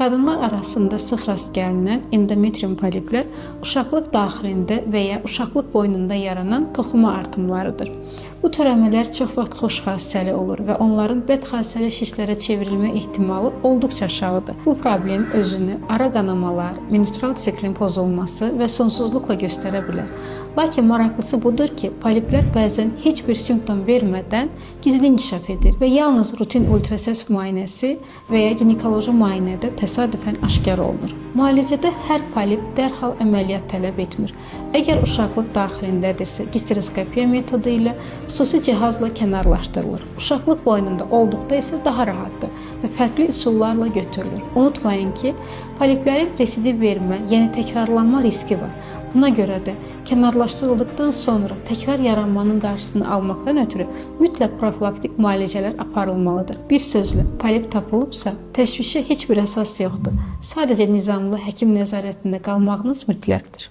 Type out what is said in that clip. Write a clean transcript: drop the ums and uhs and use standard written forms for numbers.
Qadınlar arasında sıx rast gəlinən endometrium poliplər uşaqlıq daxilində və ya uşaqlıq boynunda yaranan toxuma artımlarıdır. Bu törəmələr çox vaxt xoş xassəli olur və onların bəd xassəli şişlərə çevrilmə ehtimalı olduqca aşağıdır. Bu problem özünü ara qanamalar, menstrual siklin pozulması və sonsuzluqla göstərə bilər. Lakin maraqlısı budur ki, poliplər bəzən heç bir simptom vermədən gizli inkişaf edir və yalnız rutin ultrasəs müayinəsi və ya ginekoloji müayinədə təsadüfən aşkar olunur. Müalicədə hər polip dərhal əməliyyat tələb etmir. Əgər uşaqlıq daxilindədirsə, gisteroskopiya metodu ilə xüsusi cihazla kənarlaşdırılır. Uşaqlıq boynunda olduqda isə daha rahatdır və fərqli üsullarla götürülür. Unutmayın ki, poliplərin residiv vermə, yəni təkrarlanma riski var. Buna görə də kənarlaşdırıldıqdan sonra təkrar yaranmanın qarşısını almaqdan ötürü mütləq profilaktik müalicələr aparılmalıdır. Bir sözlə, polip tapılıbsa, təşvişə heç bir əsas yoxdur. Sadəcə nizamlı həkim nəzarətində qalmağınız mütləqdir.